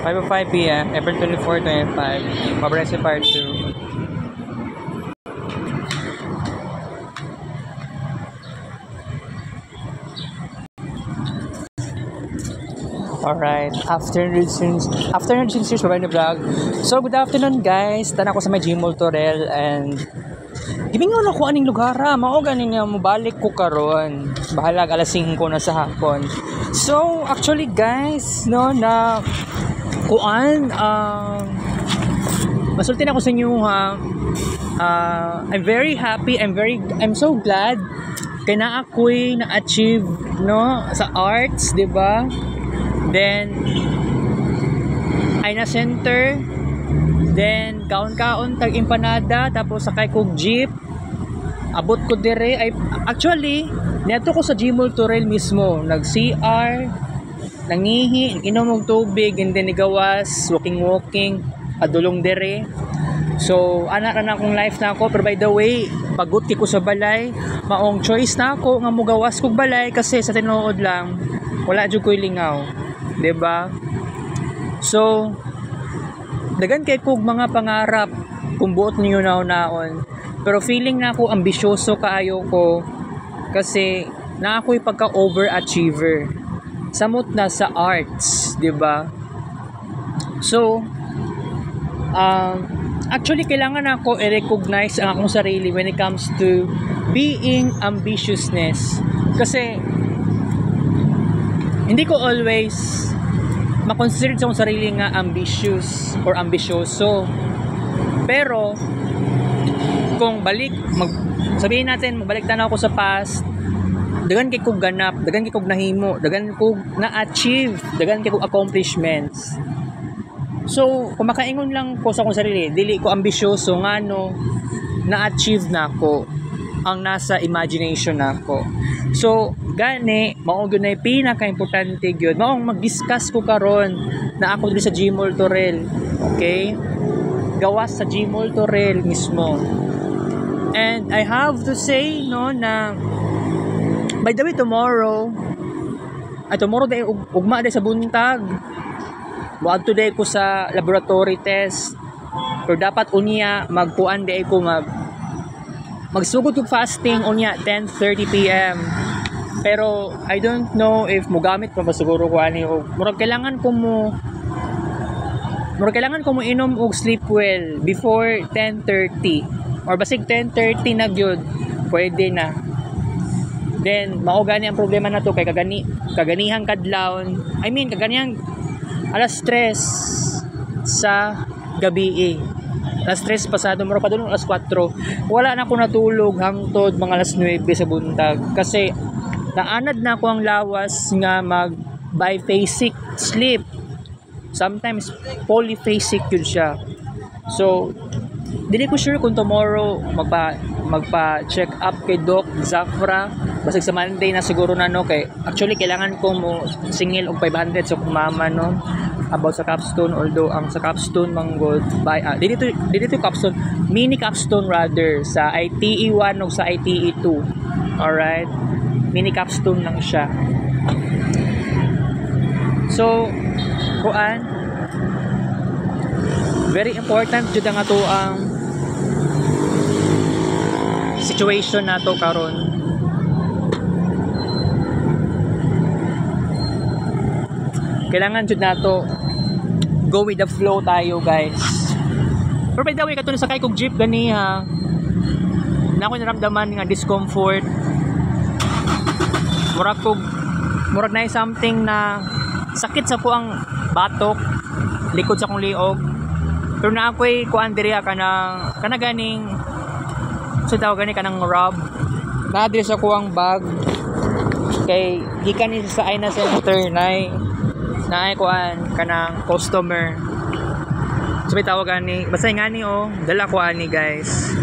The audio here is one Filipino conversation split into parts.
5:05 p.m. April 24, 25. Pabrese Part 2. Alright, afternoon since survival vlog. So good afternoon guys, tana ko sa may Gmall Torel and gibingon ako aning lugar mao ganin nga mobalik ko karon. Bahalag alas 5 na sa hapon. So actually guys, no na kuan masulti na ako sa inyo ha. I'm very happy, I'm so glad kay na ako'y na-achieve no sa arts, 'di ba? Then ay na center, then kaon-kaon tag empanada, tapos sakay kog jeep, abot ko dire ay actually niadto ko sa Gmall Torel mismo, nag CR, nangihi, inom og tubig, and then igawas walking adulong dire. So ana na akong life na ako, pero by the way pagod ko sa balay, maong choice na ako nga mugawas kog balay kasi sa tinuod lang wala jud koy lingaw, 'di ba? So dagan kay kog mga pangarap kung buot niyo naon, pero feeling na ako ambisyoso kaayo ko kasi na ako'y pagka overachiever samot na sa arts, 'di ba? So actually kailangan ako i-recognize ang akong sarili when it comes to being ambitiousness, kasi hindi ko always makonsider sa akong sarili nga ambitious or ambisyoso. Pero kung sabihin natin magbalik tanaw ako sa past, dagan kay kog ganap, dagan kay kog nahimo, dagan kog na-achieve, dagan kay kog accomplishments. So kung makaingon lang ko sa akong sarili, dili ko ambisyoso ngano na-achieve na ko ang nasa imagination nako. So gani mao gyud na pinaka-importante gyud maong mag-discuss ko karon na ako diri sa Gmall Torel. Okay, gawas sa Gmall Torel mismo. And I have to say no na by the way tomorrow day ugma day sa buntag buad today ko sa laboratory test, pero dapat unya magpuan day ko magsugod kog fasting unya 10:30 PM. Pero I don't know if mugamit pa ba siguro ko ani og murag kailangan ko mo inom og sleep well before 10:30 or basig 10:30 na gyud pwede na. Then mao gani ang problema na to kay kaganihang kadlawon, kaganihang alas 3 sa gabi alas 3 pasado mura pa doon alas 4 wala na ako natulog hangtod mga alas 9 sa buntag kasi naanad na ako ang lawas nga mag biphasic sleep, sometimes polyphasic yun siya. So dili ko sure kung tomorrow magpa check up kay Doc Zafra, basig sa Monday na siguro na no, kay actually kailangan ko mo singil og 500 so kumama no about sa capstone, although ang sa capstone manggod by dito capstone, mini capstone rather sa ITE 1 ug sa ITE 2. Alright, mini capstone lang siya. So kuan very important jud ang ato ang situation nato karon. Kailangan jud nato go with the flow tayo guys. Pero by the way katong sakay kog jeep gani ha, na ako naramdaman nga discomfort, murag na something na sakit sa kuang batok, likod sa kong liog. Pero na ako'y kuan diri kana ganing so tawag gani kanang rub na diri sa kuang bag kay gikan ni sa Aina Center na ay kuan kanang customer. So may tawag gani basta ngani dala ko ani guys.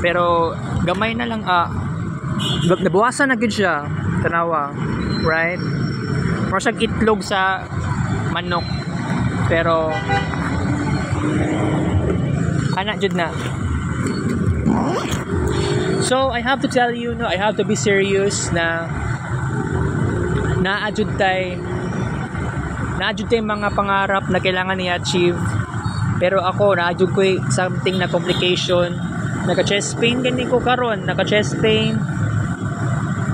Pero gamay na lang nabawasan na gid siya tanawa, right? Mura siyang itlog sa manok, pero anak jud na. So I have to tell you no, I have to be serious na naadjud tay mga pangarap na kailangan i-achieve. Pero ako naadjud ko something na complication. Naka-chest pain gani ko karon, naka-chest pain.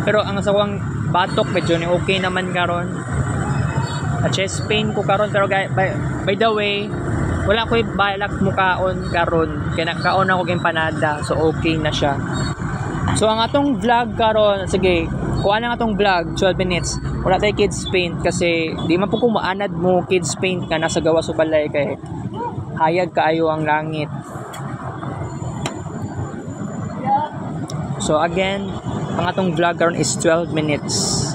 Pero ang sawang batok medyo ni okay naman karon. Na-chest pain ko karon pero by the way, wala ko'y balak mukaon karon. Kaya nakaon ako ng empanada, so okay na siya. So ang atong vlog karon, sige, kuha na atong vlog 12 minutes. Wala tay kids paint kasi di man po ko maanad mo kids paint ka nasa gawa sa balay kay hayag kaayo ang langit. So again, ang atong vlog karon is 12 minutes.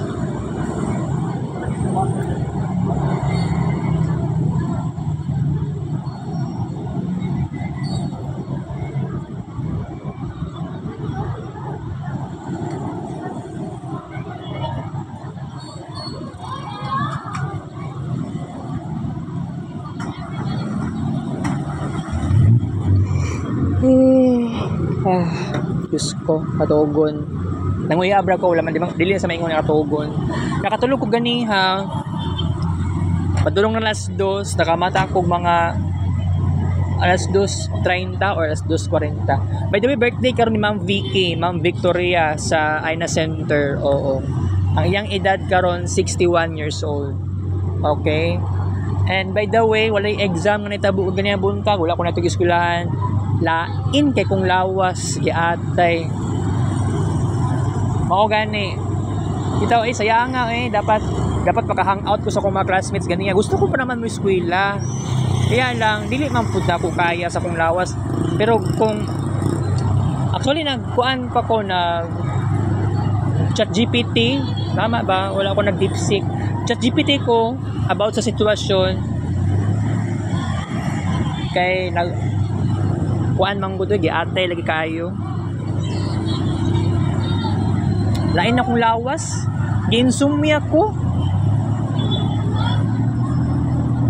Diyos ko, katugon. Nanguyabra ko, wala man dili sa maingon katugon. Nakatulog ko gani ha. Padulong na alas 2, nakamata ko mga alas 2:30 or alas 2:40. By the way, birthday karon ni Ma'am Vicky, Ma'am Victoria sa Aina Center. Oo. Ang iyang edad karon 61 years old. Okay? And by the way, walay exam nga nitabo og ganiya buntag, wala ko natug eskwelahan. Lain kay kung lawas giatay. Mao gani. Itaw saya nga dapat maka-hangout ko sa akong mga classmates ganiya. Gusto ko pa naman mo eskwela. Kaya lang dili man pud ako kaya sa akong lawas. Pero kung actually nagkuan pa ko na ChatGPT, tama ba? Wala ako nag-DeepSeek. ChatGPT ko about sa sitwasyon kay kuan man gud giatay lagi kayo. Lain akong lawas, ginsumya ko.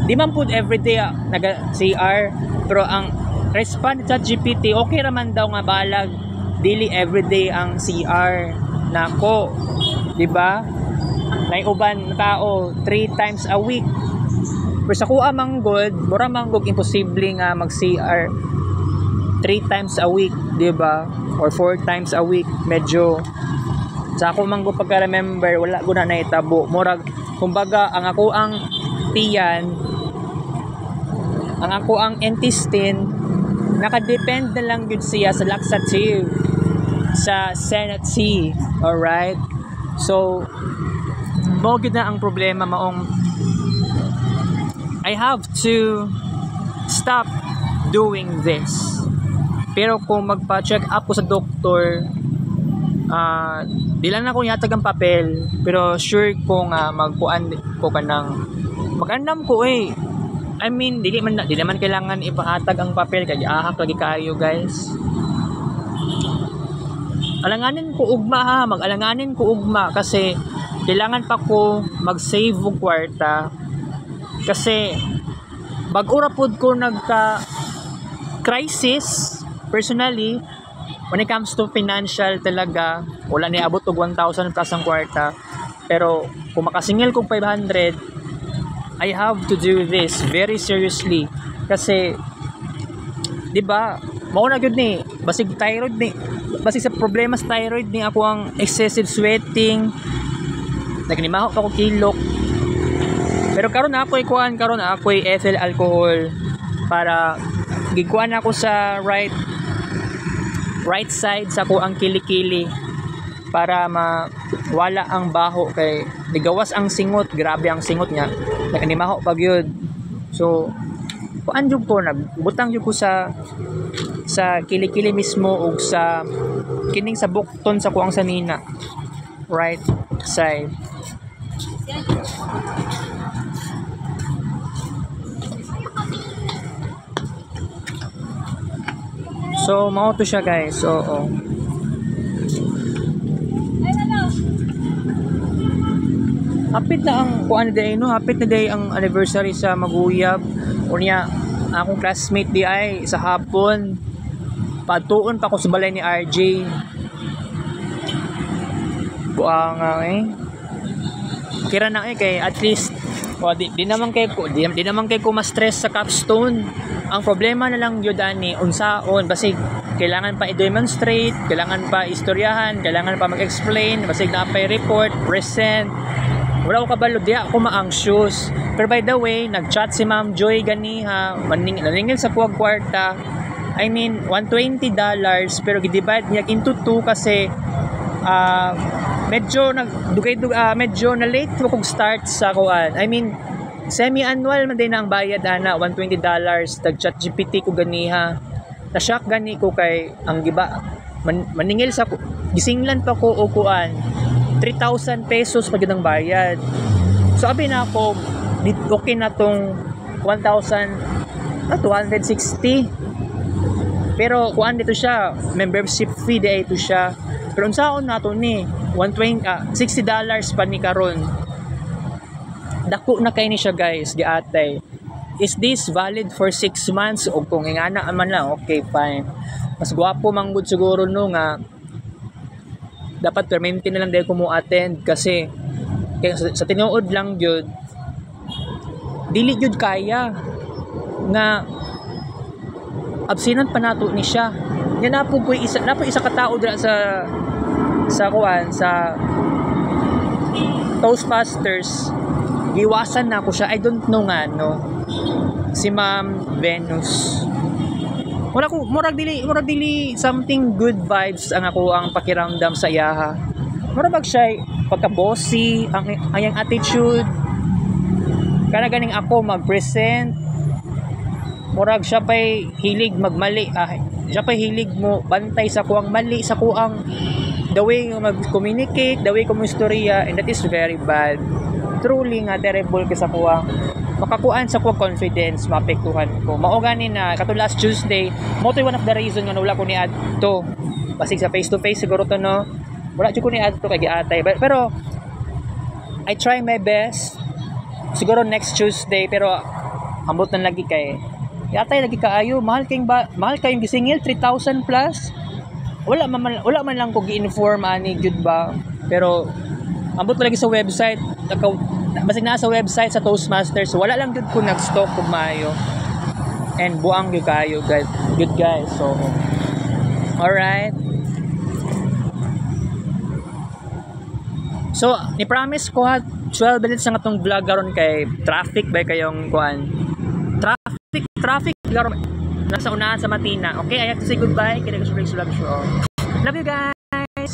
Di man pud everyday naga CR, pero ang respond sa GPT okay raman daw nga balag dili everyday ang CR nako, di ba? Nay uban tao 3 times a week. Pero sa kuha man gud, mura man gud imposible nga mag CR 3 times a week, di ba? Or 4 times a week, medyo sa ako man gud pagka-remember wala gud na naitabo. Murag kumbaga ang ako ang tiyan, ang ako ang intestine nakadepend na lang yun siya sa laxative sa Senate C. Alright? So mo gid na ang problema maong I have to stop doing this. Pero kung magpa-check up ko sa doktor, di lang ako yatag ang papel, pero sure ko nga magpuan ko kanang magandam ko I mean, di naman kailangan ipahatag ang papel kay ahak lagi kayo guys. Alanganin ko ugma ha, mag-alanganin ko ugma kasi kailangan pa ko mag-save og kwarta. Kasi bag-ura pod ko nagka crisis personally when it comes to financial talaga, wala ni abot og 1,000 plus ang kwarta. Pero kung makasingil kong 500, I have to do this very seriously kasi di ba mao na gyud ni basig thyroid ni basig sa problema sa thyroid ni ako ang excessive sweating, nagnimaho pa ko kilok. Pero karon ako ikuan karon ako ethyl alcohol para gikuan ako sa right side sa ko ang kilikili para mawala ang baho kay nigawas ang singot, grabe ang singot niya. Nagnimaho pag yun. So kuan jud ko nagbutang jud ko sa kilikili mismo ug sa kining sa bukton sa kuang sanina. Right side. So mao to siya guys. So hapit na ang kuan day no, hapit na day ang anniversary sa Maguyab. Unya akong classmate di ay sa hapon patuon pa ko sa balay ni RJ. Buang kira na kay at least O, di naman kay ko di naman kay ko ma-stress sa capstone. Ang problema na lang gyud ani unsaon basig kailangan pa i-demonstrate, kailangan pa istoryahan, kailangan pa mag-explain, basig na pay report, present. Wala ko kabalo di ako ma-anxious. Pero by the way, nag-chat si Ma'am Joy ganiha, naningil sa kuwag kwarta. I mean, $120 pero gidivide niya into 2 kasi medyo medyo na late ko kung start sa kuan. I mean, semi-annual man din ang bayad ana, $120 tag ChatGPT ko ganiha. Na-shock gani ko kay ang giba maningil sa gisinglan pa ko o kuan 3,000 pesos pag ang bayad. So abi na ako okay na tong 1,260. Pero kuan dito siya, membership fee di ito siya. Pero unsaon nato ni $60 pa ni karon. Dako na kay ni siya guys, giatay. Is this valid for 6 months o kung ingana man lang, okay fine. Mas gwapo manggod siguro no nga dapat permanente na lang dahil ko mo attend kasi sa tinuod lang gyud dili gyud kaya nga absinan pa nato ni siya. Yan na po isa ka tao dira sa kuan sa Toastmasters. Iwasan na ko siya. I don't know nga no. Si Ma'am Venus. Murag dili something good vibes ang ako ang pakiramdam sa iyaha. Murag siya pagka-bossy, ang ayang attitude. Kana ganing ako mag-present. Murag siya pa'y hilig magmali. Siya pa'y hilig mo bantay sa kuang mali, sa kuang the way mag-communicate, the way kumistorya, and that is very bad. Truly nga terrible ka sa kuang makakuan sa kuang confidence, maapektuhan ko. Mao gani na katong last Tuesday, mo to one of the reason nga wala ko ni adto. Basig sa face to face siguro to no. Wala jud ko ni adto kay giatay. Pero I try my best. Siguro next Tuesday pero ambot na lagi kay yatay lagi kaayo, mahal kayong gisingil 3,000 plus. Wala man lang ko gi-inform ani gyud ba. Pero ambot lagi sa website, basig na sa website sa Toastmasters, wala lang gyud ko nag-stock kung maayo. And buang gyud kayo guys. Good guys. So alright. So ni promise ko ha 12 minutes nga tong vlog karon kay traffic ba kayong kuan. Traffic karon nasa unahan sa Matina. Okay, I have to say goodbye. Kaya gusto ko lang show. Love you guys.